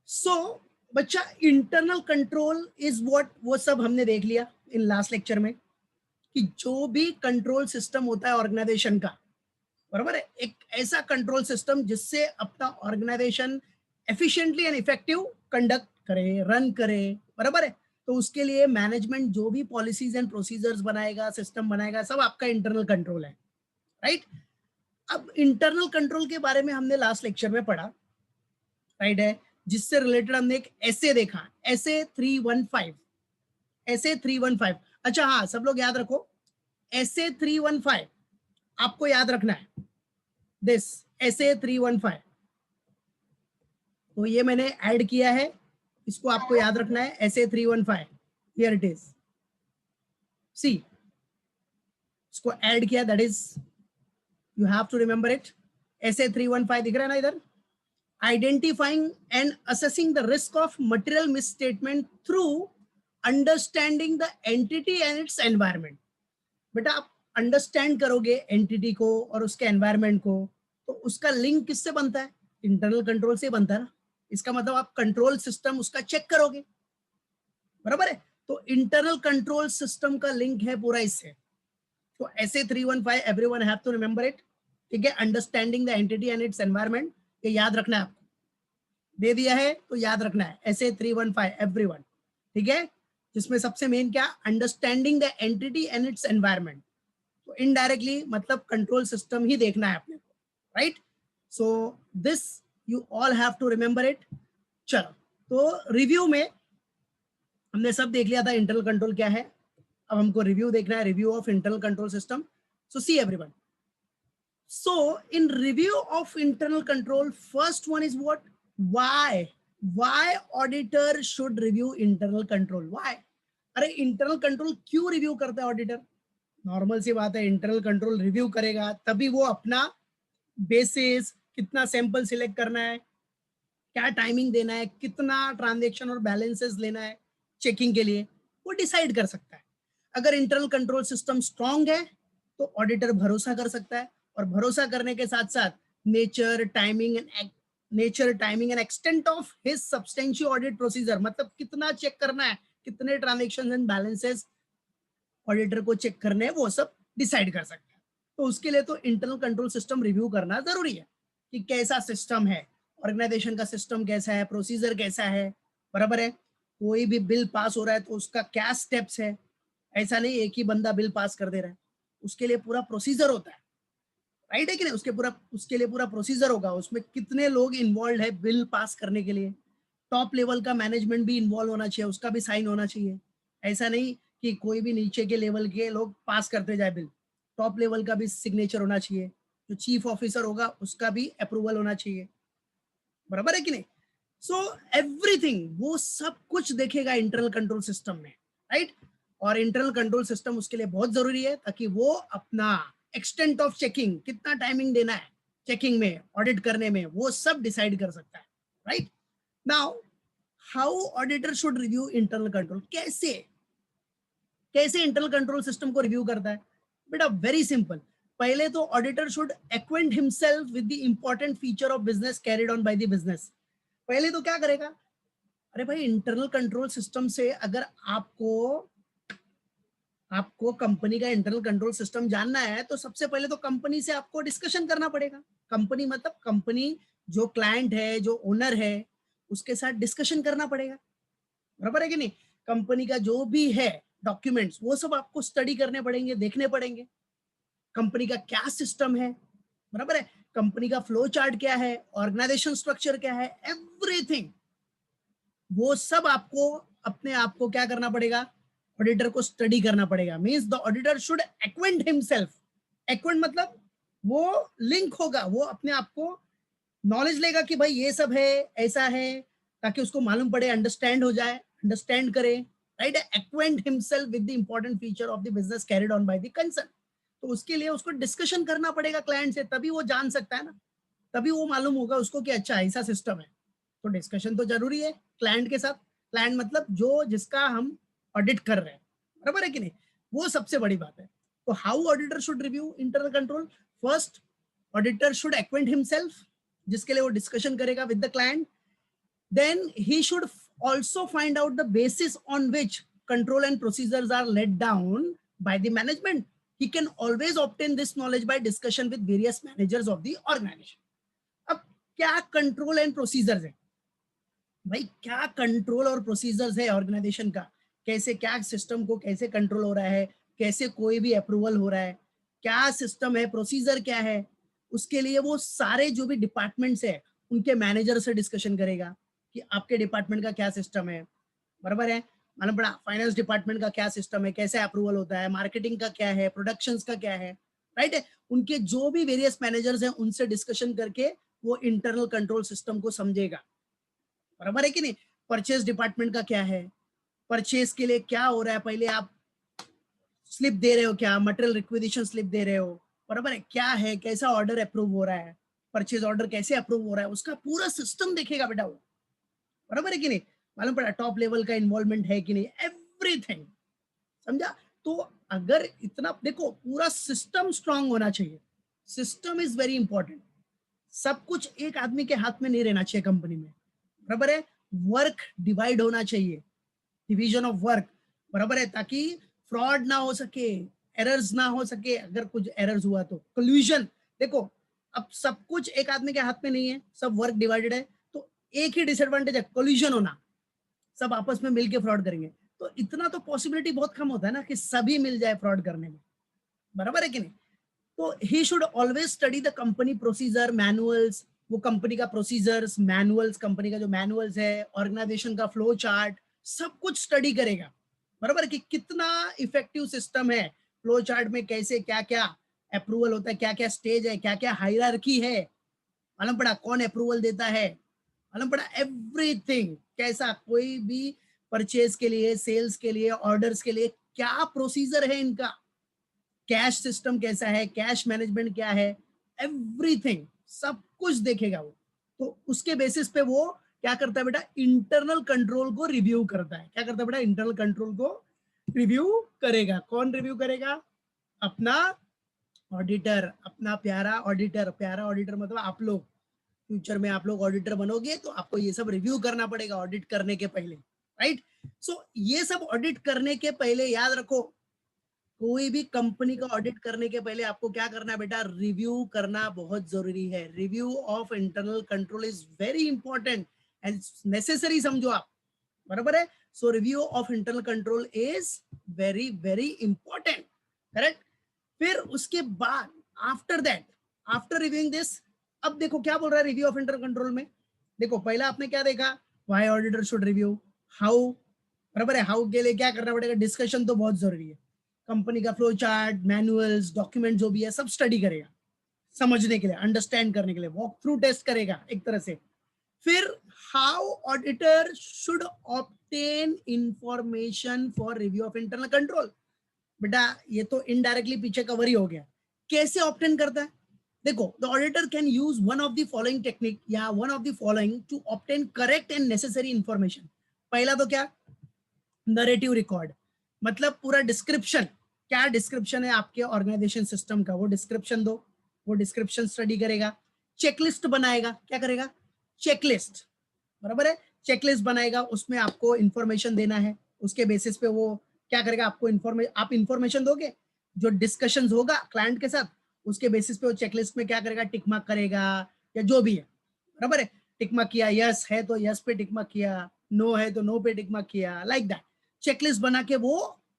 सो बच्चा internal control is what, वो सब हमने देख लिया इन लास्ट लेक्चर में कि जो भी कंट्रोल सिस्टम होता है ऑर्गेनाइजेशन का, बराबर है, एक ऐसा कंट्रोल सिस्टम जिससे अपना organisation efficiently and effective conduct करे, रन करे, बराबर है। तो उसके लिए मैनेजमेंट जो भी पॉलिसीज एंड प्रोसीजर्स बनाएगा, सिस्टम बनाएगा, सब आपका इंटरनल कंट्रोल है, राइट। अब इंटरनल कंट्रोल के बारे में हमने लास्ट लेक्चर में पढ़ा, राइट है, जिससे रिलेटेड हमने एक ऐसे देखा, ऐसे 315, ऐसे 315। अच्छा हाँ, सब लोग याद रखो, ऐसे 315 आपको याद रखना है, दिस ऐसे 315, तो ये मैंने ऐड किया है, इसको आपको याद रखना है, ऐसे 315, हियर इट इज, सी, इसको ऐड किया, that is you have to remember it. ऐसे 315 दिख रहा है ना इधर, identifying and assessing the risk of material misstatement through understanding the entity and its environment. बेटा आप अंडरस्टैंड करोगे एंटिटी को और उसके एनवायरमेंट को, तो उसका लिंक किससे बनता है? इंटरनल कंट्रोल से बनता है ना। इसका मतलब आप कंट्रोल सिस्टम उसका चेक करोगे, बराबर है। तो इंटरनल कंट्रोल सिस्टम का लिंक है पूरा इससे। तो ऐसे 315 everyone have to remember it, ठीक है। Understanding the entity and its environment, ये याद रखना है आपको, दे दिया है तो याद रखना है, ऐसे 315 एवरीवन, ठीक है। जिसमें सबसे मेन क्या, understanding the entity and its environment. तो इनडायरेक्टली मतलब कंट्रोल सिस्टम ही देखना है अपने को, right. So this you all have to remember it. चलो, तो रिव्यू में हमने सब देख लिया था इंटरनल कंट्रोल क्या है। अब हमको रिव्यू देखना है, review of internal control system. So see everyone, so in review of internal control, first one is what, why auditor should review internal control, why? अरे इंटरनल कंट्रोल क्यों रिव्यू करता है ऑडिटर? नॉर्मल सी बात है, internal control review करेगा तभी वो अपना बेसिस, कितना सैंपल सिलेक्ट करना है, क्या टाइमिंग देना है, कितना ट्रांजेक्शन और बैलेंसेस लेना है चेकिंग के लिए, वो डिसाइड कर सकता है। अगर इंटरनल कंट्रोल सिस्टम स्ट्रांग है तो ऑडिटर भरोसा कर सकता है, और भरोसा करने के साथ साथ nature timing and extent of his substantial audit procedure, मतलब कितना चेक करना है, कितने ट्रांजेक्शन एंड बैलेंसेस ऑडिटर को चेक करने हैं, वो सब डिसाइड कर सकता है। तो उसके लिए तो इंटरनल कंट्रोल सिस्टम रिव्यू करना जरूरी है कि कैसा सिस्टम है, ऑर्गेनाइजेशन का सिस्टम कैसा है, प्रोसीजर कैसा है, बराबर है। कोई भी बिल पास हो रहा है तो उसका क्या स्टेप्स है, ऐसा नहीं एक ही बंदा बिल पास कर दे रहा है, उसके लिए पूरा प्रोसीजर होता है, राइट है कि नहीं। उसके लिए पूरा प्रोसीजर होगा, उसमें कितने लोग इन्वॉल्व है बिल पास करने के लिए, टॉप लेवल का मैनेजमेंट भी इन्वॉल्व होना चाहिए, उसका भी साइन होना चाहिए। ऐसा नहीं कि कोई भी नीचे के लेवल के लोग पास करते जाए बिल, टॉप लेवल का भी सिग्नेचर होना चाहिए, जो चीफ ऑफिसर होगा उसका भी अप्रूवल होना चाहिए, बराबर है कि नहीं। सो एवरीथिंग, वो सब कुछ देखेगा इंटरनल कंट्रोल सिस्टम में, राइट। और इंटरनल कंट्रोल सिस्टम उसके लिए बहुत जरूरी है ताकि वो अपना एक्सटेंट ऑफ चेकिंग, कितना टाइमिंग देना है चेकिंग में, ऑडिट करने में, वो सब डिसाइड कर सकता है, right. Now how auditor should review internal control, कैसे कैसे इंटरनल कंट्रोल सिस्टम को रिव्यू करता है? बेटा वेरी सिंपल, पहले तो auditor should acquaint himself with the important feature of business carried on by the business. पहले तो क्या करेगा, अरे भाई इंटरनल कंट्रोल सिस्टम से अगर आपको आपको कंपनी का इंटरनल कंट्रोल सिस्टम जानना है तो सबसे पहले तो कंपनी से आपको डिस्कशन करना पड़ेगा। कंपनी मतलब कंपनी, जो क्लाइंट है, जो ओनर है, उसके साथ डिस्कशन करना पड़ेगा, बराबर है कि नहीं। कंपनी का जो भी है डॉक्यूमेंट्स, वो सब आपको स्टडी करने पड़ेंगे, देखने पड़ेंगे, कंपनी का क्या सिस्टम है, बराबर है, कंपनी का फ्लो चार्ट क्या है, ऑर्गेनाइजेशन स्ट्रक्चर क्या है, एवरीथिंग, वो सब आपको अपने आप को क्या करना पड़ेगा, ऑडिटर को स्टडी करना पड़ेगा। Means the auditor should acquaint himself, acquaint मतलब वो लिंक होगा, वो अपने आप को नॉलेज लेगा कि भाई ये सब है, ऐसा है, ताकि उसको मालूम पड़े, अंडरस्टैंड हो जाए, अंडरस्टैंड करे, right. Acquaint himself with the important feature of the business carried on by the concern. तो उसके लिए उसको डिस्कशन करना पड़ेगा क्लाइंट से, तभी वो जान सकता है ना, तभी वो मालूम होगा उसको कि अच्छा ऐसा सिस्टम है। तो डिस्कशन तो जरूरी है क्लाइंट के साथ, क्लाइंट मतलब जो जिसका हम ऑडिट कर रहे हैं, बराबर है कि नहीं, वो सबसे बड़ी बात है। तो how auditor should review internal control, first auditor should acquaint himself, जिसके लिए वो डिस्कशन करेगा with the client, then he should also find out the basis on which control and procedures are let down by the management. He can always obtain this knowledge by discussion with various managers of the organization. अब क्या control and procedures है भाई, क्या control और procedures है organisation का, कैसे क्या सिस्टम को कैसे कंट्रोल हो रहा है, कैसे कोई भी अप्रूवल हो रहा है, क्या सिस्टम है, प्रोसीजर क्या है, उसके लिए वो सारे जो भी डिपार्टमेंट्स है उनके मैनेजर से डिस्कशन करेगा कि आपके डिपार्टमेंट का क्या सिस्टम है, बराबर है, मालूम पड़ा, फाइनेंस डिपार्टमेंट का क्या सिस्टम है, कैसे अप्रूवल होता है, मार्केटिंग का क्या है, प्रोडक्शंस का क्या है, राइट है, उनके जो भी वेरियस मैनेजर्स हैं उनसे डिस्कशन करके वो इंटरनल कंट्रोल सिस्टम को समझेगा, बराबर है कि नहीं। परचेज डिपार्टमेंट का क्या है, परचेज के लिए क्या हो रहा है, पहले आप स्लिप दे रहे हो क्या, मटेरियल रिक्विजिशन स्लिप दे रहे हो, बराबर है, क्या है, कैसा ऑर्डर अप्रूव हो रहा है, परचेज ऑर्डर कैसे अप्रूव हो रहा है, उसका पूरा सिस्टम देखेगा बेटा वो, बराबर है कि नहीं, मालूम पड़ा, टॉप लेवल का इन्वॉल्वमेंट है कि नहीं, एवरीथिंग, समझा। तो अगर इतना देखो, पूरा सिस्टम स्ट्रांग होना चाहिए, सिस्टम इज वेरी इंपॉर्टेंट, सब कुछ एक आदमी के हाथ में नहीं रहना चाहिए कंपनी में, बराबर है, वर्क डिवाइड होना चाहिए, डिवीजन ऑफ वर्क, बराबर है, ताकि फ्रॉड ना हो सके, एरर्स ना हो सके, अगर कुछ एरर्स हुआ तो कोल्यूजन, देखो अब सब कुछ एक आदमी के हाथ में नहीं है, सब वर्क डिवाइडेड है, तो एक ही डिसएडवांटेज है, कोल्यूजन होना, सब आपस में मिलके फ्रॉड करेंगे, तो इतना तो पॉसिबिलिटी बहुत कम होता है ना कि सभी मिल जाए फ्रॉड करने में, बराबर है कि नहीं। तो he should always study the company procedure manuals, वो कंपनी का प्रोसीजर्स मैनुअल्स, कंपनी का जो मैनुअल्स है, ऑर्गेनाइजेशन का फ्लो चार्ट, सब कुछ स्टडी करेगा, बराबर, कि कितना इफेक्टिव सिस्टम है, फ्लो चार्ट में कैसे क्या क्या अप्रूवल होता है, क्या क्या स्टेज है, क्या क्या हायरार्की है, मालूम पड़ा, कौन अप्रूवल देता है, मालूम पड़ा, एवरीथिंग, कैसा कोई भी परचेज के लिए, सेल्स के लिए, ऑर्डर्स के लिए क्या प्रोसीजर है इनका, कैश सिस्टम कैसा है, कैश मैनेजमेंट क्या है, एवरीथिंग सब कुछ देखेगा वो, तो उसके बेसिस पे वो क्या करता है बेटा, इंटरनल कंट्रोल को रिव्यू करता है, क्या करता है बेटा, इंटरनल कंट्रोल को रिव्यू करेगा, कौन रिव्यू करेगा, अपना ऑडिटर, अपना प्यारा ऑडिटर, प्यारा ऑडिटर मतलब आप लोग, फ्यूचर में आप लोग ऑडिटर बनोगे तो आपको ये सब रिव्यू करना पड़ेगा ऑडिट करने के पहले, राइट। सो ये सब ऑडिट करने के पहले याद रखो, कोई भी कंपनी का ऑडिट करने के पहले आपको क्या करना है बेटा, रिव्यू करना बहुत जरूरी है, review of internal control is very important and necessary, समझो आप, बराबर है। So review of internal control is very very important, correct. फिर उसके बाद after that, after reviewing this, अब देखो क्या बोल रहा है रिव्यू ऑफ इंटरनल कंट्रोल में, देखो पहला आपने क्या देखा, why auditor should review, how, बराबर है, हाउ के लिए क्या करना पड़ेगा, डिस्कशन तो बहुत जरूरी है, कंपनी का फ्लो चार्ट, मैनुअल्स, डॉक्यूमेंट जो भी है सब स्टडी करेगा, समझने के लिए, अंडरस्टैंड करने के लिए, वॉक थ्रू टेस्ट करेगा एक तरह से। फिर how auditor should obtain information for review of internal control, बेटा ये तो इनडायरेक्टली पीछे कवर ही हो गया, कैसे ऑब्टेन करता है, देखो the auditor can use one of the following technique या one of the following to obtain correct and necessary information. पहला तो क्या, नरेटिव रिकॉर्ड, मतलब पूरा डिस्क्रिप्शन, क्या डिस्क्रिप्शन है आपके ऑर्गेनाइजेशन सिस्टम का, वो डिस्क्रिप्शन दो, वो डिस्क्रिप्शन स्टडी करेगा, चेकलिस्ट बनाएगा, क्या करेगा, चेकलिस्ट, बराबर है, चेकलिस्ट बनाएगा, उसमें आपको इंफॉर्मेशन देना है, उसके बेसिस पे वो क्या करेगा, आपको आप इंफॉर्मेशन दोगे, जो डिस्कशंस होगा क्लाइंट के साथ, उसके बेसिस पे वो चेकलिस्ट में क्या करेगा, टिक मार्क करेगा या जो भी है, बराबर है, टिक मार्क किया, यस है तो यस पे टिक मार्क किया, नो है तो नो पे टिक मार्क किया, लाइक दैट, चेकलिस्ट बना के वो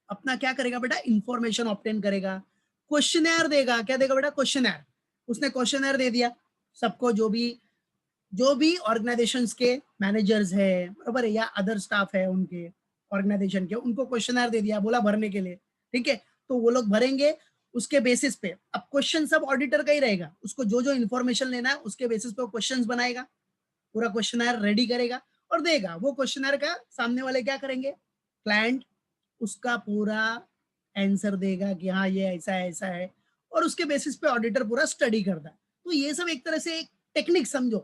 अपना क्या करेगा बेटा, इंफॉर्मेशन ऑब्टेन करेगा, क्वेश्चनर देगा, क्या देगा बेटा, क्वेश्चनर, उसने क्वेश्चनर दे दिया सबको, जो भी ऑर्गेनाइजेशंस के मैनेजर्स है, बराबर है, या अदर स्टाफ है उनके ऑर्गेनाइजेशन के, उनको क्वेश्चनर दे दिया, बोला भरने के लिए, ठीक है, तो वो लोग भरेंगे, उसके बेसिस पे अब क्वेश्चन सब ऑडिटर का ही रहेगा, उसको जो जो इन्फॉर्मेशन लेना है उसके बेसिस पे वो क्वेश्चंस बनाएगा, पूरा क्वेश्चनर रेडी करेगा और देगा, वो क्वेश्चनर का सामने वाले क्या करेंगे, क्लाइंट उसका पूरा आंसर देगा कि हाँ ये ऐसा है, और उसके बेसिस पे ऑडिटर पूरा स्टडी करता है। तो ये सब एक तरह से एक टेक्निक समझो,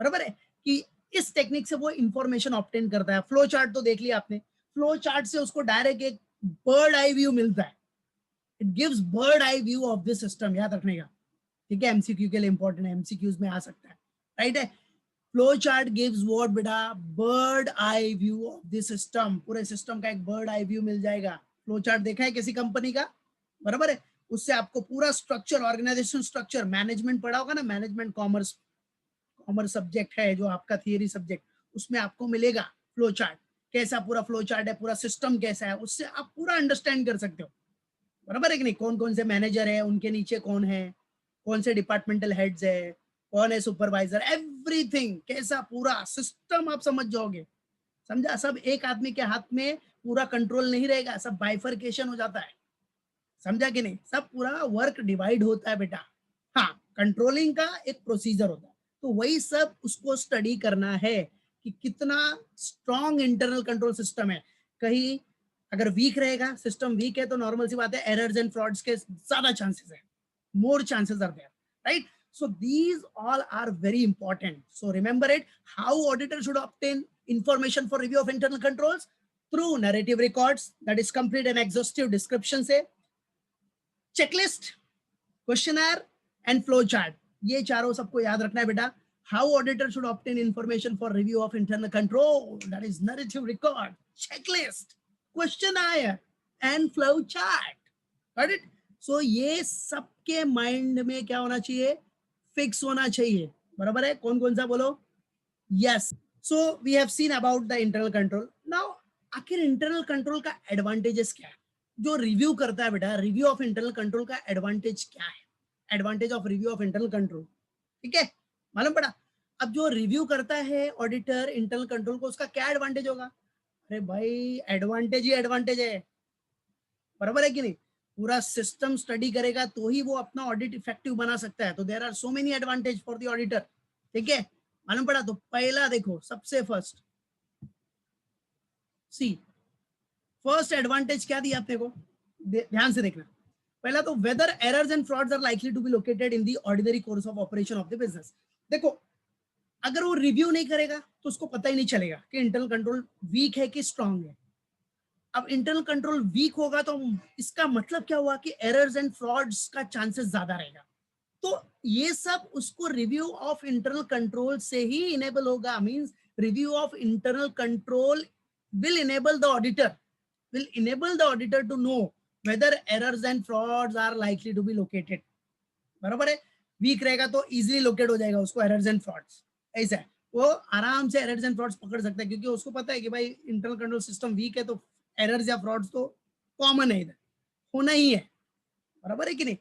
बराबर है, कि इस टेक्निक से वो इंफॉर्मेशन ऑब्टेन करता है। फ्लो चार्ट तो देख लिया आपने, फ्लो चार्ट से उसको डायरेक्ट एक बर्ड आई व्यू मिलता है, it gives bird eye view of this system, याद रखने का, ठीक है, एमसीक्यू के लिए इंपॉर्टेंट है, एमसीक्यूज में आ सकता है, राइट है। फ्लो चार्ट गिव्स व्हाट बेटा, bird eye view of the system, पूरे सिस्टम का एक बर्ड आई व्यू मिल जाएगा। फ्लो चार्ट देखा है किसी कंपनी का, बराबर है, उससे आपको पूरा स्ट्रक्चर, ऑर्गेनाइजेशन स्ट्रक्चर, मैनेजमेंट पढ़ा होगा ना, मैनेजमेंट कॉमर्स, कॉमर्स सब्जेक्ट है जो आपका थियरी सब्जेक्ट, उसमें आपको मिलेगा फ्लो चार्ट, कैसा पूरा फ्लो चार्ट है, पूरा सिस्टम कैसा है, उससे आप पूरा अंडरस्टैंड कर सकते हो, बराबर है कि नहीं, कौन कौन से मैनेजर है, उनके नीचे कौन है, कौन से डिपार्टमेंटल हेड्स है, कौन है सुपरवाइजर, एवरीथिंग, कैसा पूरा सिस्टम आप समझ जाओगे, समझा। सब एक आदमी के हाथ में पूरा कंट्रोल नहीं रहेगा, सब बाइफरकेशन हो जाता है, समझा कि नहीं, सब पूरा वर्क डिवाइड होता है बेटा। हाँ, कंट्रोलिंग का एक प्रोसीजर होता है, तो वही सब उसको स्टडी करना है कि कितना स्ट्रॉन्ग इंटरनल कंट्रोल सिस्टम है। कहीं अगर वीक रहेगा, सिस्टम वीक है, तो नॉर्मल सी बात है, एरर्स एंड फ्रॉड्स के ज्यादा चांसेस है, more chances are there, right? So these all are very important, so remember it. How auditor should obtain information for review of internal controls? Through narrative records, that is complete and exhaustive description से, checklist, questionnaire and flow chart, ये चारों सबको याद रखना है बेटा। How auditor should obtain information for review of internal control? That is narrative record, checklist, questionnaire and flow chart. Got it? So ये सबके माइंड में क्या होना चाहिए, फिक्स होना चाहिए, बराबर है। कौन कौन सा बोलो, yes. So we have seen about the internal control. Now आखिर इंटरनल कंट्रोल का एडवांटेजेस क्या है, जो रिव्यू करता है बेटा, रिव्यू ऑफ इंटरनल कंट्रोल का एडवांटेज क्या है, advantage of review of internal control, ठीक है, मालूम पड़ा। अब जो रिव्यू करता है ऑडिटर इंटरनल कंट्रोल को, उसका क्या एडवांटेज होगा, अरे भाई एडवांटेज ही एडवांटेज है, बराबर है कि नहीं, पूरा सिस्टम स्टडी करेगा तो ही वो अपना ऑडिट इफेक्टिव बना सकता है, तो there are so many advantage for the auditor, ठीक है, मालूम पड़ा। तो पहला देखो, सबसे फर्स्ट सी, फर्स्ट एडवांटेज क्या दिया अपने को, ध्यान से देखना। पहला तो whether errors and frauds are likely to be located in the ordinary course of operation of the business. देखो, अगर वो रिव्यू नहीं करेगा तो उसको पता ही नहीं चलेगा कि इंटरनल कंट्रोल वीक है कि स्ट्रांग है। अब इंटरनल कंट्रोल वीक होगा तो इसका मतलब क्या हुआ कि एरर्स एंड फ्रॉड्स का चांसेस ज्यादा रहेगा। तो ये सब उसको रिव्यू ऑफ इंटरनल कंट्रोल से ही इनेबल होगा, means review of internal control will enable the auditor, will enable the auditor to know whether errors and frauds are likely to be located, बराबर है। वीक रहेगा तो इजीली लोकेट हो जाएगा उसको errors and frauds, ऐसा है, वो आराम से एरर्स एंड फ्रॉड्स पकड़ सकता है, क्योंकि उसको पता है कि भाई इंटरनल कंट्रोल सिस्टम वीक है तो एरर्स या फ्रॉड्स तो कॉमन है, इधर होना ही है, बराबर है कि नहीं,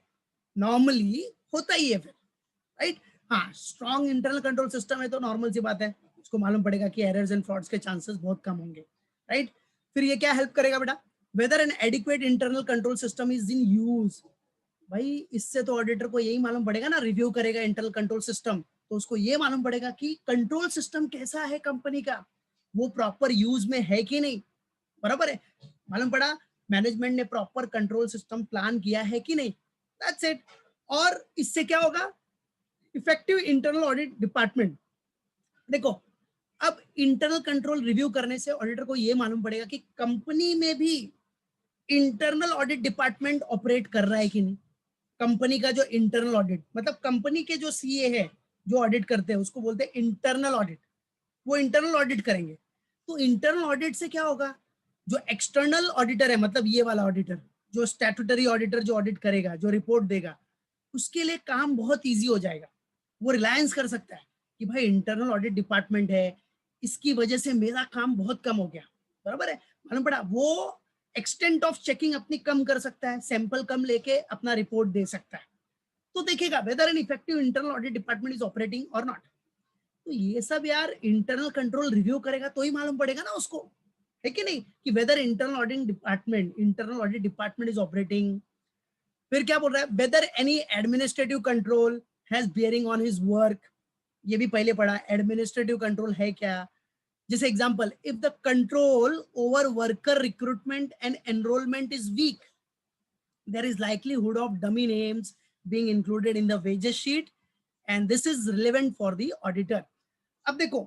नॉर्मली होता ही है फिर, राइट। हाँ, स्ट्रॉन्ग इंटरनल कंट्रोल सिस्टम है तो नॉर्मल सी बात है, उसको मालूम पड़ेगा कि एरर्स एंड फ्रॉड्स के चांसेस बहुत कम होंगे, राइट। फिर ये क्या हेल्प करेगा बेटा, whether an adequate internal control system is in use. भाई इससे तो ऑडिटर को यही मालूम पड़ेगा ना, रिव्यू करेगा इंटरनल कंट्रोल सिस्टम, तो उसको ये मालूम पड़ेगा कि कंट्रोल सिस्टम कैसा है कंपनी का, वो प्रॉपर यूज में है कि नहीं, बराबर है, मालूम पड़ा मैनेजमेंट ने प्रॉपर कंट्रोल सिस्टम प्लान किया है कि नहीं, दैट्स इट। और इससे क्या होगा, इफेक्टिव इंटरनल ऑडिट डिपार्टमेंट। देखो, अब इंटरनल कंट्रोल रिव्यू करने से ऑडिटर को यह मालूम पड़ेगा कि कंपनी में भी इंटरनल ऑडिट डिपार्टमेंट ऑपरेट कर रहा है कि नहीं। कंपनी का जो इंटरनल ऑडिट, मतलब कंपनी के जो सीए है जो ऑडिट करते हैं उसको बोलते हैं इंटरनल ऑडिट, वो इंटरनल ऑडिट करेंगे। तो इंटरनल ऑडिट से क्या होगा, जो एक्सटर्नल ऑडिटर है, मतलब ये वाला ऑडिटर, जो स्टैट्यूटरी ऑडिटर जो ऑडिट करेगा, जो रिपोर्ट देगा, उसके लिए काम बहुत ईजी हो जाएगा। वो रिलायंस कर सकता है कि भाई इंटरनल ऑडिट डिपार्टमेंट है, इसकी वजह से मेरा काम बहुत कम हो गया, बराबर है, मालूम पड़ा। वो एक्सटेंट ऑफ चेकिंग अपनी कम कर सकता है, सैंपल कम लेके अपना रिपोर्ट दे सकता है, तो देखेगा whether an effective internal audit department is operating और नॉट। तो ये सब यार इंटरनल कंट्रोल रिव्यू करेगा तो ही मालूम पड़ेगा ना उसको, है कि नहीं, कि weather internal audit department is operating. फिर क्या बोल रहा है, whether any administrative control has bearing on his work, ये भी पहले पढ़ा, एडमिनिस्ट्रेटिव कंट्रोल है क्या। जैसे example, if the control over worker recruitment and enrolment is weak, there is likelihood of dummy names being included in the wages sheet and this is relevant for the auditor। अब देखो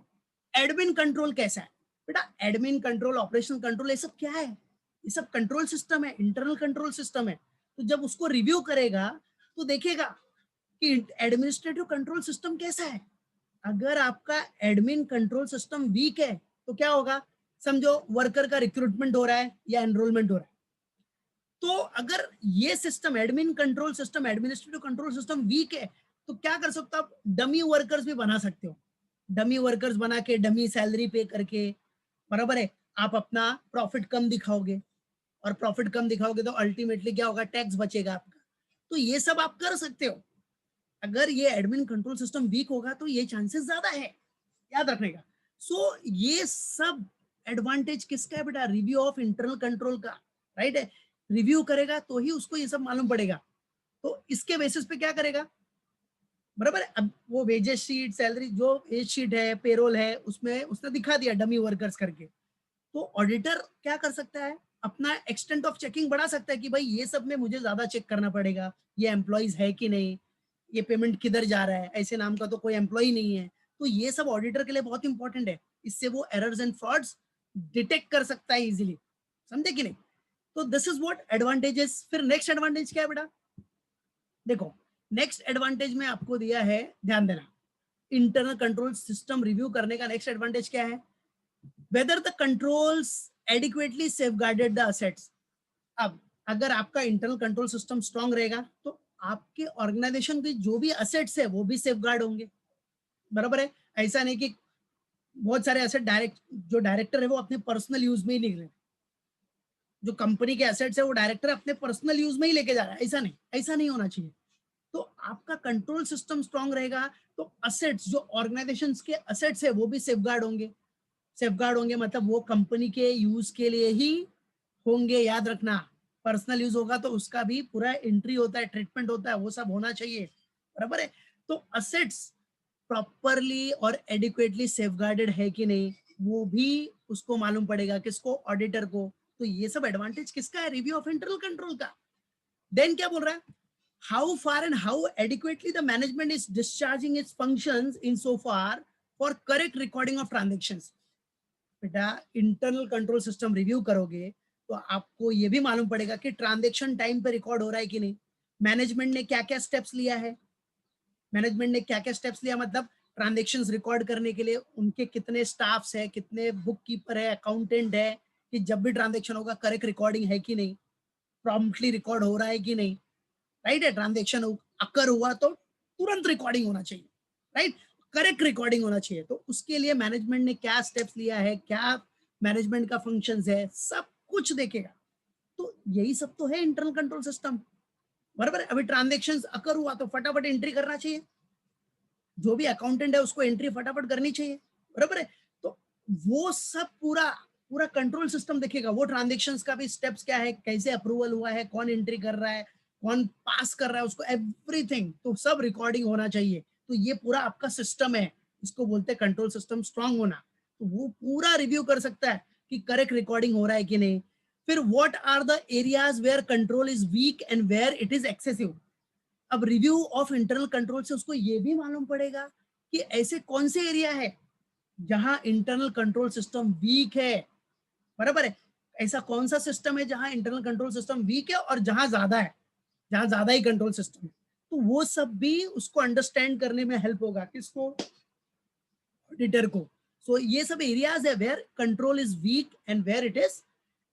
admin control कैसा है बेटा, admin control, operational control, ये सब क्या है, ये सब कंट्रोल सिस्टम है, इंटरनल कंट्रोल सिस्टम है। तो जब उसको रिव्यू करेगा तो देखेगा कि एडमिनिस्ट्रेटिव कंट्रोल सिस्टम कैसा है, अगर आपका एडमिन कंट्रोल सिस्टम वीक है तो क्या होगा, समझो वर्कर का रिक्रूटमेंट हो रहा है या एनरोलमेंट हो रहा है, तो अगर ये system admin control system administrative control system weak है तो क्या कर सकते हो आप, डमी वर्कर्स भी बना सकते हो। डमी वर्कर्स बना के डमी सैलरी पे करके, बराबर है, आप अपना प्रॉफिट कम दिखाओगे, और प्रॉफिट कम दिखाओगे तो अल्टीमेटली क्या होगा, टैक्स बचेगा आपका। तो ये सब आप कर सकते हो। अगर ये एडमिन कंट्रोल सिस्टम वीक होगा तो ये चांसेस ज्यादा है, याद रखने का। सो ये सब एडवांटेज किसका है बेटा, रिव्यू ऑफ इंटरनल कंट्रोल का, राइट है। रिव्यू करेगा तो ही उसको ये सब मालूम पड़ेगा, तो इसके बेसिस पे क्या करेगा, बराबर है। अब वो वेजेस शीट, सैलरी जो वेज शीट है, पेरोल है, उसमें उसने दिखा दिया डमी वर्कर्स करके, तो ऑडिटर क्या कर सकता है, अपना एक्सटेंट ऑफ चेकिंग बढ़ा सकता है कि भाई ये सब में मुझे ज्यादा चेक करना पड़ेगा, ये एम्प्लॉइज है कि नहीं, ये पेमेंट किधर जा रहा है, ऐसे नाम का तो कोई एम्प्लॉय नहीं है। तो ये सब ऑडिटर के लिए बहुत इंपॉर्टेंट है, इससे वो एरर्स एंड फ्रॉड्स डिटेक्ट कर सकता है इजीली, समझे कि नहीं। तो दिस इज व्हाट एडवांटेजेस। फिर नेक्स्ट एडवांटेज क्या है बेटा, देखो नेक्स्ट एडवांटेज में आपको दिया है, ध्यान देना, इंटरनल कंट्रोल सिस्टम रिव्यू करने का नेक्स्ट एडवांटेज क्या है, weather the controls adequately safeguarded the assets. अब अगर आपका इंटरनल कंट्रोल सिस्टम स्ट्रांग रहेगा तो आपके ऑर्गेनाइजेशन के जो भी असेट्स है वो भी सेफगार्ड होंगे, बराबर है। ऐसा नहीं कि बहुत सारे एसेट डायरेक्ट, जो डायरेक्टर है वो अपने पर्सनल यूज में ही ले रहे हैं, जो कंपनी के एसेट्स है वो डायरेक्टर अपने पर्सनल यूज में ही लेके जा रहा है, ऐसा नहीं, ऐसा नहीं होना चाहिए। तो आपका कंट्रोल सिस्टम स्ट्रांग रहेगा तो असेट्स, जो ऑर्गेनाइजेशन के असेट्स है वो भी सेफगार्ड होंगे। सेफगार्ड होंगे मतलब वो कंपनी के यूज के लिए ही होंगे, याद रखना। पर्सनल यूज होगा तो उसका भी पूरा एंट्री होता है, ट्रीटमेंट होता है, वो सब होना चाहिए, बराबर है। तो असेट्स प्रॉपरली और एडिक्वेटली सेफगार्डेड है कि नहीं वो भी उसको मालूम पड़ेगा, किसको, ऑडिटर को। तो ये सब एडवांटेज किसका है, रिव्यू ऑफ इंटरनल कंट्रोल का। देन क्या बोल रहा है, how far and how adequately the management is discharging its functions in so far for correct recording of transactions। बेटा इंटरनल कंट्रोल सिस्टम रिव्यू करोगे तो आपको ये भी मालूम पड़ेगा कि ट्रांजेक्शन टाइम पे रिकॉर्ड हो रहा है कि नहीं, मैनेजमेंट ने क्या क्या स्टेप्स लिया है, मैनेजमेंट ने क्या क्या स्टेप्स लिया, मतलब ट्रांजेक्शन्स रिकॉर्ड करने के लिए उनके कितने स्टाफ्स है, कितने बुक कीपर है, अकाउंटेंट है, कि जब भी ट्रांजेक्शन होगा करेक्ट रिकॉर्डिंग है कि नहीं, प्रॉम्प्टली रिकॉर्ड हो रहा है कि नहीं, राइट है। ट्रांजेक्शन अकर हुआ तो तुरंत रिकॉर्डिंग होना चाहिए, राइट, करेक्ट रिकॉर्डिंग होना चाहिए। तो उसके लिए मैनेजमेंट ने क्या स्टेप्स लिया है, क्या मैनेजमेंट का फंक्शंस है, सब कुछ देखेगा। तो यही सब तो है इंटरनल कंट्रोल सिस्टम, बराबर है। अभी ट्रांजेक्शन अकर हुआ तो फटाफट एंट्री करना चाहिए, जो भी अकाउंटेंट है उसको एंट्री फटाफट करनी चाहिए, बराबर है। तो वो सब पूरा पूरा कंट्रोल सिस्टम देखेगा, वो ट्रांजेक्शन्स का भी स्टेप्स क्या है, कैसे अप्रूवल हुआ है, कौन एंट्री कर रहा है, कौन पास कर रहा है उसको, एवरीथिंग, तो सब रिकॉर्डिंग होना चाहिए। तो ये पूरा आपका सिस्टम है, इसको बोलते हैं कंट्रोल सिस्टम स्ट्रांग होना। तो वो पूरा रिव्यू कर सकता है कि करेक्ट रिकॉर्डिंग हो रहा है कि नहीं। फिर what are the areas where control is weak and where it is excessive. अब रिव्यू ऑफ इंटरनल कंट्रोल से उसको ये भी मालूम पड़ेगा कि ऐसे कौन से एरिया है जहां इंटरनल कंट्रोल सिस्टम वीक है, बराबर है। ऐसा कौन सा सिस्टम है जहां इंटरनल कंट्रोल सिस्टम वीक है और जहां ज्यादा है, जहां ज्यादा ही कंट्रोल सिस्टम है। तो वो सब भी उसको अंडरस्टैंड करने में हेल्प होगा, किसको, ऑडिटर को। सो ये सब एरियाज है where control is weak and where it is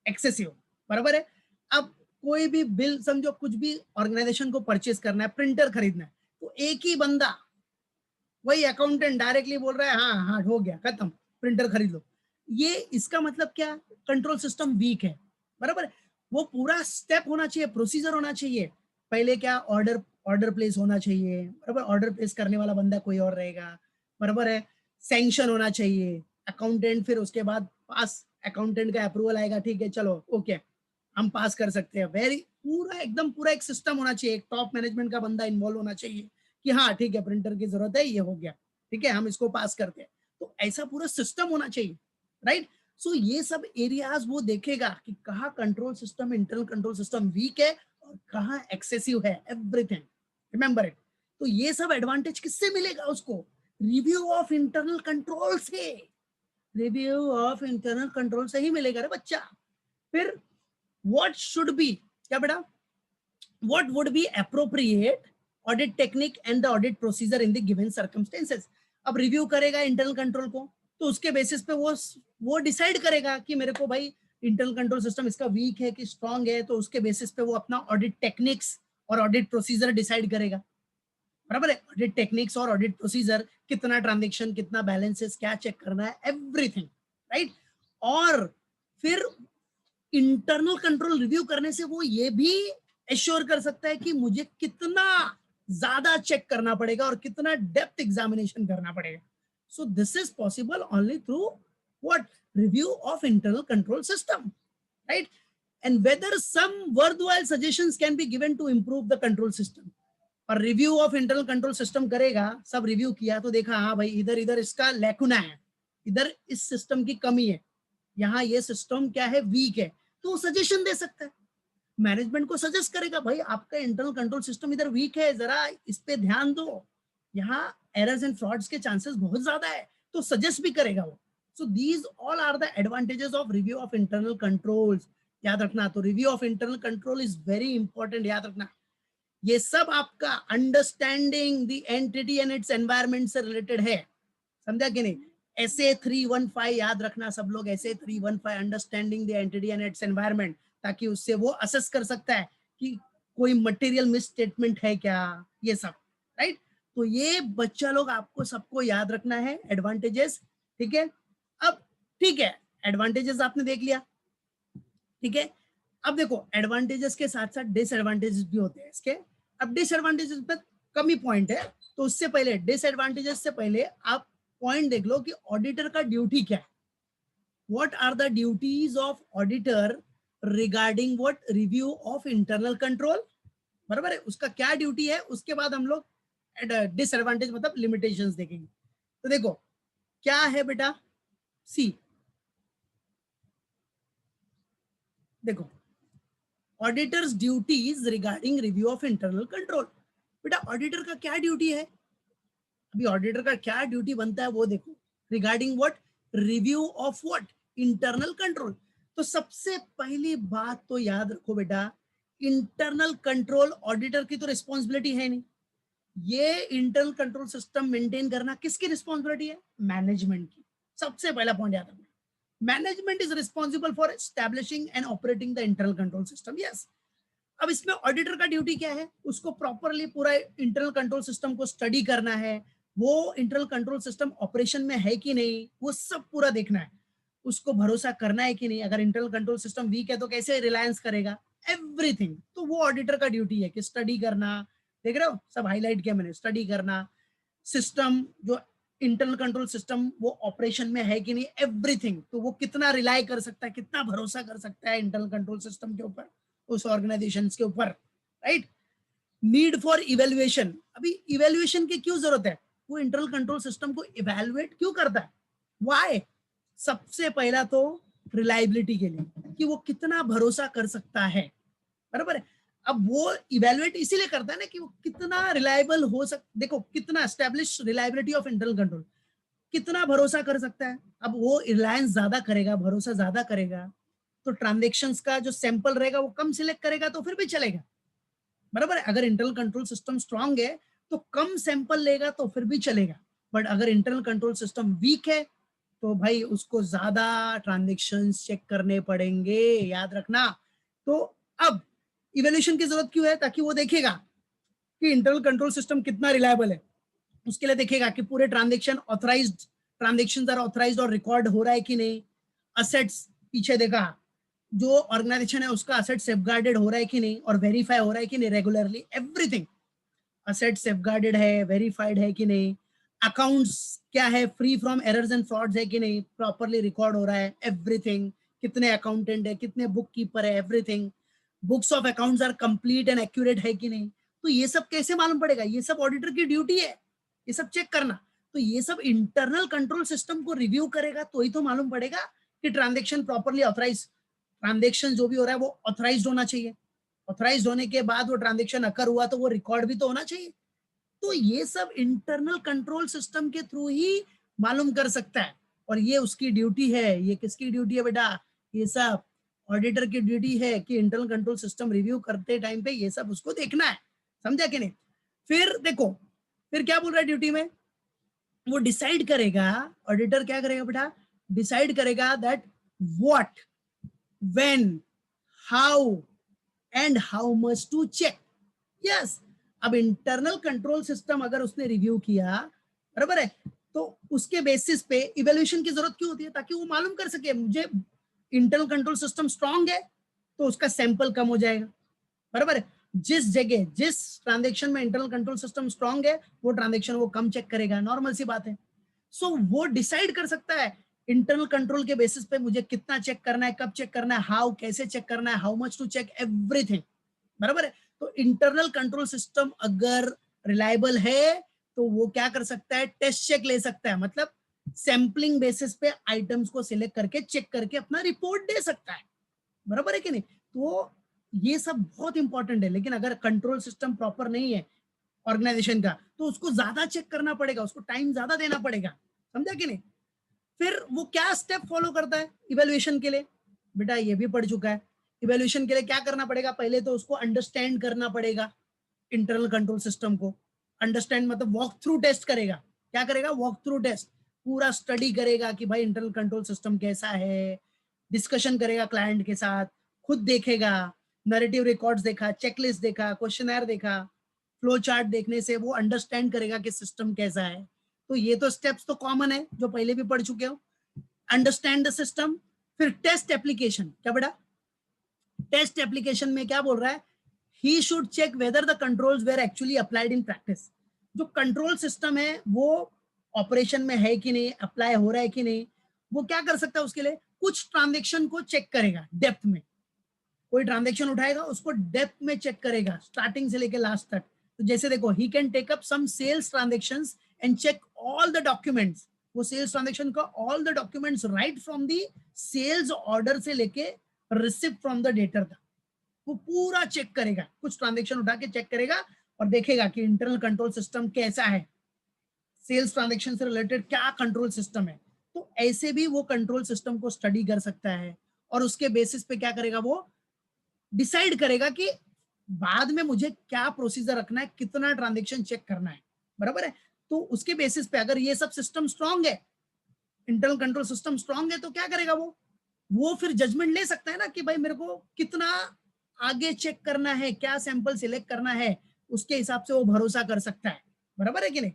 excessive, बराबर है। अब कोई भी बिल, समझो कुछ भी ऑर्गेनाइजेशन को परचेज करना है, प्रिंटर खरीदना है, तो एक ही बंदा, वही अकाउंटेंट डायरेक्टली बोल रहा है हाँ हाँ हो गया खत्म, प्रिंटर खरीद लो, ये इसका मतलब क्या, कंट्रोल सिस्टम वीक है, बराबर। वो पूरा स्टेप होना चाहिए, प्रोसीजर होना चाहिए। पहले क्या, ऑर्डर ऑर्डर प्लेस होना चाहिए, बराबर, ऑर्डर प्लेस करने वाला बंदा कोई और रहेगा, बराबर है। सैंक्शन होना चाहिए, अकाउंटेंट, फिर उसके बाद पास, अकाउंटेंट का अप्रूवल आएगा, ठीक है चलो ओके हम पास कर सकते हैं। वेरी पूरा एकदम पूरा एक सिस्टम होना चाहिए, एक टॉप मैनेजमेंट का बंदा इन्वॉल्व होना चाहिए कि हाँ ठीक है प्रिंटर की जरूरत है, ये हो गया, ठीक है हम इसको पास करते हैं। तो ऐसा पूरा सिस्टम होना चाहिए, राइट। सो ये सब एरियाज वो देखेगा कि कहाँ control system, internal control system weak है और कहाँ एक्सेसिव है, एवरीथिंग, रिमेंबर इट। तो ये सब एडवांटेज किससे मिलेगा उसको, रिव्यू ऑफ इंटरनल कंट्रोल से, रिव्यू ऑफ इंटरनल कंट्रोल से ही मिलेगा रे बच्चा। फिर व्हाट शुड बी, क्या बेटा, what would be appropriate audit technique and the audit procedure in the given circumstances। अब रिव्यू करेगा इंटरनल कंट्रोल को, तो उसके बेसिस पे वो डिसाइड करेगा कि मेरे को भाई इंटरनल कंट्रोल सिस्टम इसका वीक है कि स्ट्रांग है, तो उसके बेसिस पे वो अपना ऑडिट टेक्निक्स और ऑडिट प्रोसीजर डिसाइड करेगा, बराबर है। ऑडिट टेक्निक्स और ऑडिट प्रोसीजर, कितना ट्रांजेक्शन, कितना बैलेंसेस, क्या चेक करना है, एवरीथिंग, राइट। और फिर इंटरनल कंट्रोल रिव्यू करने से वो ये भी एश्योर कर सकता है कि मुझे कितना ज्यादा चेक करना पड़ेगा और कितना डेप्थ एग्जामिनेशन करना पड़ेगा। So this is possible only through what, review of internal control system, right. And whether some worthwhile suggestions can be given to improve the control system. और review of internal control system करेगा, सब review किया तो देखा हाँ भाई इधर इधर इसका लैकुना है, इधर इस सिस्टम की कमी है, यहाँ ये सिस्टम क्या है, वीक है, तो वो सजेशन दे सकता है, मैनेजमेंट को सजेस्ट करेगा भाई आपका इंटरनल कंट्रोल सिस्टम इधर वीक है, जरा इस पे ध्यान दो, यहाँ एरर्स एंड फ्रॉड्स के चांसेस बहुत ज्यादा है, तो सजेस्ट भी करेगा वो। So these all are the advantages of review of internal controls, याद रखना। तो review of internal control is very important, याद रखना। ये सब आपका understanding the entity and its environment से रिलेटेड है, समझा कि नहीं। SA 315 याद रखना सब लोग, SA 315, understanding the entity and its environment, ताकि उससे वो असेस कर सकता है कि कोई मटेरियल मिस स्टेटमेंट है क्या, ये सब, राइट। तो ये बच्चा लोग आपको सबको याद रखना है, एडवांटेजेस, ठीक है। अब ठीक है, एडवांटेजेस आपने देख लिया, ठीक है। अब देखो एडवांटेजेस के साथ साथ डिसएडवांटेजेस भी होते हैं इसके। अब डिसएडवांटेजेस पे कम ही पॉइंट है, तो उससे पहले डिसएडवांटेजेस से पहले आप पॉइंट देख लो कि ऑडिटर का ड्यूटी क्या है। What are the duties of auditor regarding what, review of internal control, बराबर है, उसका क्या ड्यूटी है। उसके बाद हम लोग डिसएडवांटेज मतलब लिमिटेशंस देखेंगे। तो देखो क्या है बेटा, सी देखो auditors duties regarding review of internal control. बेटा ऑडिटर का क्या ड्यूटी है, अभी ऑडिटर का क्या ड्यूटी बनता है वो देखो, regarding what, review of what, internal control. तो सबसे पहली बात तो याद रखो बेटा, इंटरनल कंट्रोल ऑडिटर की तो रिस्पॉन्सिबिलिटी है नहीं, ये इंटरनल कंट्रोल सिस्टम मेंटेन करना किसकी रिस्पॉन्सिबिलिटी है, मैनेजमेंट की। सबसे पहला पॉइंट याद रखना, management is responsible for establishing and operating the internal control system, yes. अब इसमें ऑडिटर का ड्यूटी क्या है, उसको प्रॉपरली पूरा इंटरनल कंट्रोल सिस्टम को स्टडी करना है, वो इंटरनल कंट्रोल सिस्टम ऑपरेशन में है कि नहीं, वो सब पूरा देखना है, उसको भरोसा करना है कि नहीं, अगर इंटरनल कंट्रोल सिस्टम वीक है तो कैसे रिलायंस करेगा, एवरीथिंग। तो वो ऑडिटर का ड्यूटी है कि स्टडी करना, देख रहे हो सब हाईलाइट किया मैंने, स्टडी करना, सिस्टम जो इंटरनल कंट्रोल सिस्टम वो ऑपरेशन में है कि नहीं, एवरीथिंग। तो वो कितना रिलाय कर सकता है, कितना भरोसा कर सकता है इंटरनल कंट्रोल सिस्टम के ऊपर, उस ऑर्गेनाइजेशन के ऊपर, राइट। नीड फॉर इवेल्युएशन, अभी इवेल्युएशन की क्यों जरूरत है, वो इंटरनल कंट्रोल सिस्टम को इवेल्युएट क्यों करता है, व्हाई। सबसे पहला तो रिलायबिलिटी के लिए, कि वो कितना भरोसा कर सकता है, बराबर है। अब वो इवेल्युएट इसीलिए करता है ना कि वो कितना रिलायबल हो देखो कितना establish reliability of internal control, कितना भरोसा कर सकता है। अब वो रिलायंस ज्यादा करेगा, भरोसा ज्यादा करेगा, तो ट्रांजेक्शन्स का जो सैंपल रहेगा वो कम सिलेक्ट करेगा, तो फिर भी चलेगा, बराबर है। अगर इंटरनल कंट्रोल सिस्टम स्ट्रांग है तो कम सैंपल लेगा तो फिर भी चलेगा, बट अगर इंटरनल कंट्रोल सिस्टम वीक है तो भाई उसको ज्यादा ट्रांजेक्शन्स चेक करने पड़ेंगे, याद रखना। तो अब इवैल्यूएशन की जरूरत क्यों है, ताकि वो देखेगा कि इंटरनल कंट्रोल सिस्टम कितना रिलायबल है, उसके लिए देखेगा कि पूरे transaction authorized, transactions are authorized और रिकॉर्ड हो रहा है कि नहीं, असेट्स पीछे देखा, जो ऑर्गेनाइजेशन है उसका असेट सेफगार्डेड हो रहा है कि नहीं और वेरीफाई हो रहा है कि नहीं रेगुलरली, एवरीथिंग, असेट सेफगार्डेड है, वेरीफाइड है कि नहीं, अकाउंट्स क्या है, free from errors and frauds है कि नहीं, प्रॉपरली रिकॉर्ड हो रहा है, एवरीथिंग, कितने अकाउंटेंट है, कितने बुक कीपर है, everything, books of accounts are complete and accurate है कि नहीं। तो ये सब कैसे मालूम पड़ेगा, ये सब ऑडिटर की ड्यूटी है, ये सब चेक करना। तो ये सब इंटरनल कंट्रोल सिस्टम को रिव्यू करेगा तो ही तो मालूम पड़ेगा कि ट्रांजेक्शन प्रॉपरली ऑथराइज, ट्रांजेक्शन जो भी हो रहा है वो ऑथराइज्ड होना चाहिए, ऑथराइज्ड होने के बाद वो ट्रांजेक्शन अकर हुआ तो वो रिकॉर्ड भी तो होना चाहिए। तो ये सब इंटरनल कंट्रोल सिस्टम के थ्रू ही मालूम कर सकता है, और ये उसकी ड्यूटी है। ये किसकी ड्यूटी है बेटा, ये सब ऑडिटर की ड्यूटी है कि इंटरनल कंट्रोल सिस्टम रिव्यू करते टाइम पे ये सब उसको देखना है, समझा कि नहीं। फिर देखो फिर क्या बोल रहा है ड्यूटी में, वो डिसाइड करेगा, ऑडिटर क्या करेगा बेटा, डिसाइड करेगा that what, when, how and how much to check. Yes, अब इंटरनल कंट्रोल सिस्टम अगर उसने रिव्यू किया, बराबर है, तो उसके बेसिस पे इवैल्यूएशन की जरूरत क्यों होती है, ताकि वो मालूम कर सके मुझे इंटरनल कंट्रोल सिस्टम स्ट्रांग है तो उसका सैंपल कम हो जाएगा, बराबर है। जिस जगह जिस ट्रांजेक्शन में इंटरनल कंट्रोल सिस्टम स्ट्रांग है वो ट्रांजेक्शन वो कम चेक करेगा, नॉर्मल सी बात है। सो वो डिसाइड कर सकता है इंटरनल कंट्रोल के बेसिस पे मुझे कितना चेक करना है, कब चेक करना है, हाउ कैसे चेक करना है, how much to check, everything, बराबर है। तो इंटरनल कंट्रोल सिस्टम अगर रिलायबल है तो वो क्या कर सकता है, टेस्ट चेक ले सकता है, मतलब सैंपलिंग बेसिस पे आइटम्स को सिलेक्ट करके चेक करके अपना रिपोर्ट दे सकता है, बराबर है कि नहीं। तो ये सब बहुत इंपॉर्टेंट है, लेकिन अगर कंट्रोल सिस्टम प्रॉपर नहीं है ऑर्गेनाइजेशन का तो उसको ज्यादा चेक करना पड़ेगा, उसको टाइम ज्यादा देना पड़ेगा, समझा कि नहीं। फिर वो क्या स्टेप फॉलो करता है इवैल्यूएशन के लिए, बेटा ये भी पढ़ चुका है। इवैल्यूएशन के लिए क्या करना पड़ेगा, पहले तो उसको अंडरस्टैंड करना पड़ेगा इंटरनल कंट्रोल सिस्टम को। अंडरस्टैंड मतलब वॉक थ्रू टेस्ट करेगा, क्या करेगा, वॉक थ्रू टेस्ट, पूरा स्टडी करेगा कि भाई इंटरनल कंट्रोल सिस्टम कैसा है, डिस्कशन करेगा क्लाइंट के साथ, खुद देखेगा, नैरेटिव रिकॉर्ड्स देखा, चेकलिस्ट देखा, क्वेश्चनर देखा, फ्लो चार्ट देखने से वो अंडरस्टैंड करेगा कि सिस्टम कैसा है। तो ये तो स्टेप्स तो कॉमन है जो पहले भी पढ़ चुके हो, अंडरस्टैंड द सिस्टम। फिर टेस्ट एप्लीकेशन, क्या बेटा, टेस्ट एप्लीकेशन में क्या बोल रहा है, he should check whether the controls were actually applied in practice. जो कंट्रोल सिस्टम है वो ऑपरेशन में है कि नहीं, अप्लाई हो रहा है कि नहीं, वो क्या कर सकता है, उसके लिए कुछ ट्रांजेक्शन को चेक करेगा डेप्थ में, कोई ट्रांजेक्शन उठाएगा उसको डेप्थ में चेक करेगा स्टार्टिंग से लेके लास्ट तक। तो जैसे देखो, he can take up some sales transactions and check all the documents, वो सेल्स ट्रांजेक्शन का all the documents right from the sales order से लेके रिसिप्ट फ्रॉम द डेटर तक, वो पूरा चेक करेगा, कुछ ट्रांजेक्शन उठा के चेक करेगा और देखेगा कि इंटरनल कंट्रोल सिस्टम कैसा है, सेल्स ट्रांजेक्शन से रिलेटेड क्या कंट्रोल सिस्टम है। तो ऐसे भी वो कंट्रोल सिस्टम को स्टडी कर सकता है और उसके बेसिस पे क्या करेगा, वो डिसाइड करेगा कि बाद में मुझे क्या प्रोसीजर रखना है, कितना ट्रांजेक्शन चेक करना है, बराबर है। तो उसके बेसिस पे अगर ये सब सिस्टम स्ट्रांग है, इंटरनल कंट्रोल सिस्टम स्ट्रांग है, तो क्या करेगा वो फिर जजमेंट ले सकता है ना कि भाई मेरे को कितना आगे चेक करना है, क्या सैंपल सिलेक्ट करना है, उसके हिसाब से वो भरोसा कर सकता है, बराबर है कि नहीं।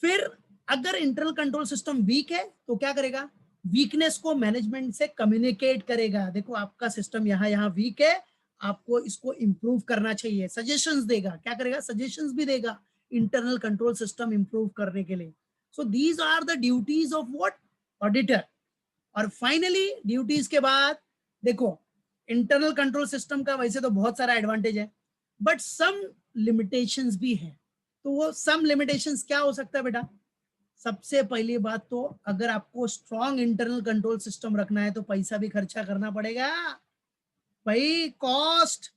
फिर अगर इंटरनल कंट्रोल सिस्टम वीक है तो क्या करेगा, वीकनेस को मैनेजमेंट से कम्युनिकेट करेगा, देखो आपका सिस्टम यहाँ यहाँ वीक है, आपको इसको इंप्रूव करना चाहिए, सजेशंस देगा, क्या करेगा, सजेशंस भी देगा इंटरनल कंट्रोल सिस्टम इंप्रूव करने के लिए। So these are the duties of what, auditor. और फाइनली ड्यूटीज के बाद देखो, इंटरनल कंट्रोल सिस्टम का वैसे तो बहुत सारा एडवांटेज है बट सम लिमिटेशंस भी है। तो वो सम लिमिटेशंस क्या हो सकता है बेटा, सबसे पहली बात तो अगर आपको स्ट्रॉन्ग इंटरनल कंट्रोल सिस्टम रखना है तो पैसा भी खर्चा करना पड़ेगा भाई, कॉस्ट।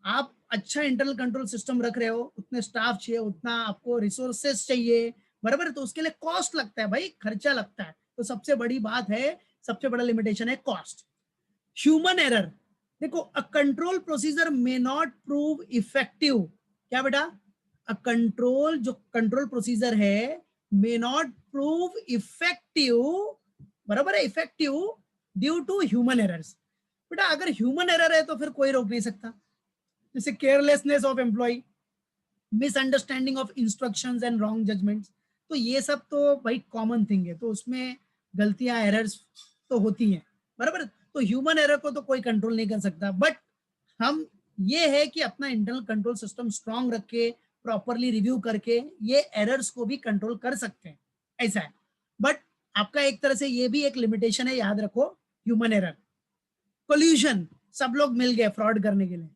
आप अच्छा इंटरनल कंट्रोल सिस्टम रख रहे हो, उतने स्टाफ चाहिए, उतना आपको रिसोर्सेस चाहिए, बराबर, तो उसके लिए कॉस्ट लगता है भाई, खर्चा लगता है। तो सबसे बड़ी बात है, सबसे बड़ा लिमिटेशन है कॉस्ट। ह्यूमन एरर, देखो a control procedure may not prove effective, क्या बेटा, अ कंट्रोल, जो कंट्रोल प्रोसीजर है मे नॉट प्रूव इफेक्टिव, बराबर है, effective due to human errors. बेटा अगर ह्यूमन एरर है तो फिर कोई रोक नहीं सकता, जैसे carelessness of employ, misunderstanding of instructions and wrong judgements. तो ये सब तो भाई कॉमन थिंग है, तो उसमें गलतियां, एरर्स तो होती हैं, बराबर। तो ह्यूमन एरर को तो कोई कंट्रोल नहीं कर सकता, बट हम ये है कि अपना इंटरनल कंट्रोल सिस्टम स्ट्रांग रख के प्रॉपरली रिव्यू करके ये एरर्स को भी कंट्रोल कर सकते हैं, ऐसा है। बट आपका एक तरह से ये भी एक लिमिटेशन है, याद रखो, ह्यूमन एरर। कोल्यूशन, सब लोग मिल गए फ्रॉड करने के लिए,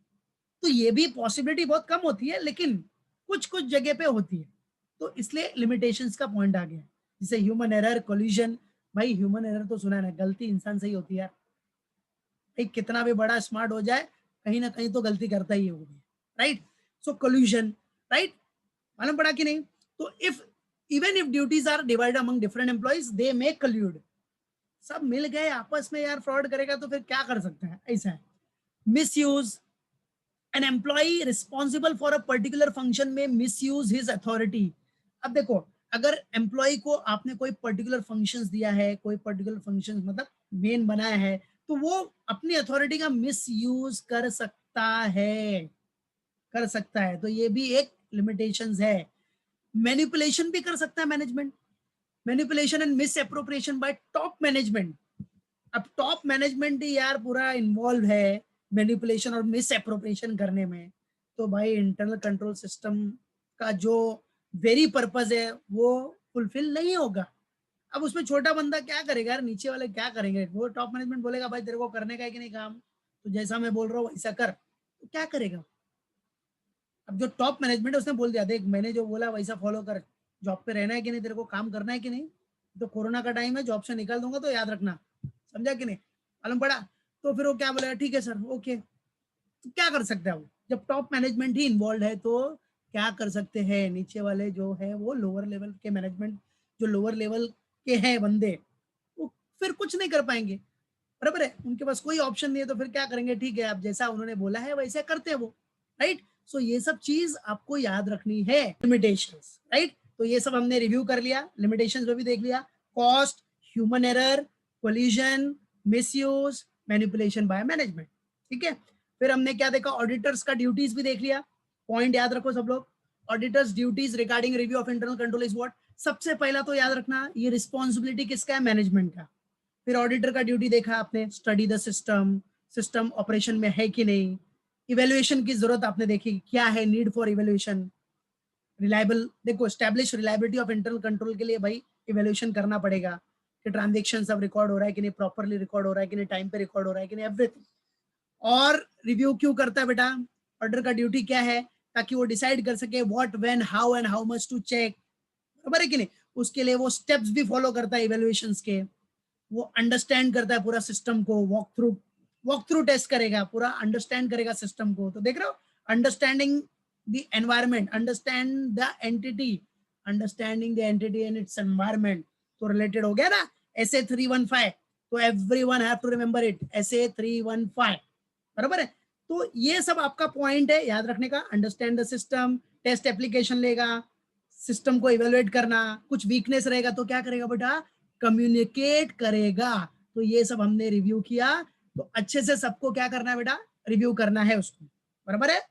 तो ये भी पॉसिबिलिटी बहुत कम होती है लेकिन कुछ कुछ जगह पे होती है, तो इसलिए लिमिटेशंस का पॉइंट आ गया, जैसे ह्यूमन एरर, कोल्यूशन। भाई ह्यूमन एरर तो सुना है ना, गलती इंसान से ही होती है, भाई कितना भी बड़ा स्मार्ट हो जाए कहीं ना कहीं तो गलती करता ही है वो भी, राइट। सो कोल्यूशन, राइट, मालूम पड़ा कि नहीं। तो if even if duties are divided among different employees they may collude, सब मिल गए आपस में यार फ्रॉड करेगा तो फिर क्या कर सकते हैं, ऐसा है। Misuse, an employee responsible for a particular function may misuse his authority। अब देखो, अगर एम्प्लॉय को आपने कोई पर्टिकुलर फंक्शंस दिया है, कोई पर्टिकुलर फंक्शंस मतलब मेन बनाया है, तो वो अपनी अथॉरिटी का मिस यूज कर सकता है, कर सकता है। तो ये भी एक लिमिटेशंस है। मैनिपुलेशन भी कर सकता है management, manipulation and miss appropriation bye top management. अब टॉप मैनेजमेंट ही यार पूरा इन्वॉल्व है मैनिपुलेशन और मिस अप्रोप्रिएशन करने में, तो भाई इंटरनल कंट्रोल सिस्टम का जो वेरी पर्पस है वो फुलफिल नहीं होगा। अब उसमें छोटा बंदा क्या करेगा यार, नीचे वाले क्या करेंगे? वो टॉप मैनेजमेंट बोलेगा भाई तेरे को करने का है कि नहीं काम, तो जैसा मैं बोल रहा हूँ वैसा कर, तो क्या करेगा? अब जो टॉप मैनेजमेंट है उसने बोल दिया देख मैंने जो बोला वैसा फॉलो कर, जॉब पे रहना है कि नहीं, तेरे को काम करना है कि नहीं, तो कोरोना का टाइम है जॉब से निकाल दूंगा तो याद रखना, समझा कि नहीं? मालूम पड़ा? तो फिर वो क्या बोलेगा, ठीक है सर ओके। तो क्या कर सकते हैं वो, जब टॉप मैनेजमेंट ही इन्वॉल्व है तो क्या कर सकते हैं? नीचे वाले जो है वो लोअर लेवल के मैनेजमेंट, जो लोअर लेवल के हैं बंदे, वो फिर कुछ नहीं कर पाएंगे, बराबर है? उनके पास कोई ऑप्शन नहीं है, तो फिर क्या करेंगे? ठीक है अब जैसा उन्होंने बोला है वैसे करते हैं वो, राइट? सो ये सब चीज आपको याद रखनी है, लिमिटेशंस, राइट? तो ये सब हमने रिव्यू कर लिया, लिमिटेशंस भी देख लिया, cost, human error, collision, misuse, manipulation by management, ठीक है? फिर हमने क्या देखा, ऑडिटर्स का ड्यूटीज भी देख लिया। पॉइंट याद रखो सब लोग, auditors duties regarding review of internal control is what? सबसे पहला तो याद रखना ये रिस्पॉन्सिबिलिटी किसका है? मैनेजमेंट का। फिर ऑडिटर का ड्यूटी देखा आपने, study the system, system operation में है कि नहीं, इवेल्युएशन की जरूरत आपने देखी, क्या है नीड फॉर इवेल्युएशन, रिलायबल, देखो establish reliability of internal control के लिए भाई इवेल्युएशन करना पड़ेगा कि ट्रांजेक्शन सब रिकॉर्ड हो रहा है कि नहीं, प्रॉपरली रिकॉर्ड हो रहा है कि नहीं, टाइम पे रिकॉर्ड हो रहा है कि नहीं, एवरीथिंग। और रिव्यू क्यों करता है बेटा? ऑडिटर का ड्यूटी क्या है? ताकि वो डिसाइड कर सके what, when, how and how much to check, बराबर है कि नहीं? उसके लिए वो स्टेप्स भी फॉलो करता है इवेल्युएशंस के, वो अंडरस्टैंड करता है पूरा सिस्टम को, वॉक थ्रू टेस्ट करेगा, पूरा अंडरस्टैंड करेगा सिस्टम को। तो देख रहे हो, understanding the environment, understanding the entity and its environment, तो रिलेटेड हो गया ना SA 315। तो everyone have to remember it, SA 315, बराबर है? तो ये सब आपका पॉइंट है याद रखने का, understand the system, test application लेगा, सिस्टम को इवेलुएट करना, कुछ वीकनेस रहेगा तो क्या करेगा बेटा? कम्युनिकेट करेगा। तो ये सब हमने रिव्यू किया, तो अच्छे से सबको क्या करना है बेटा? रिव्यू करना है उसको, बराबर है?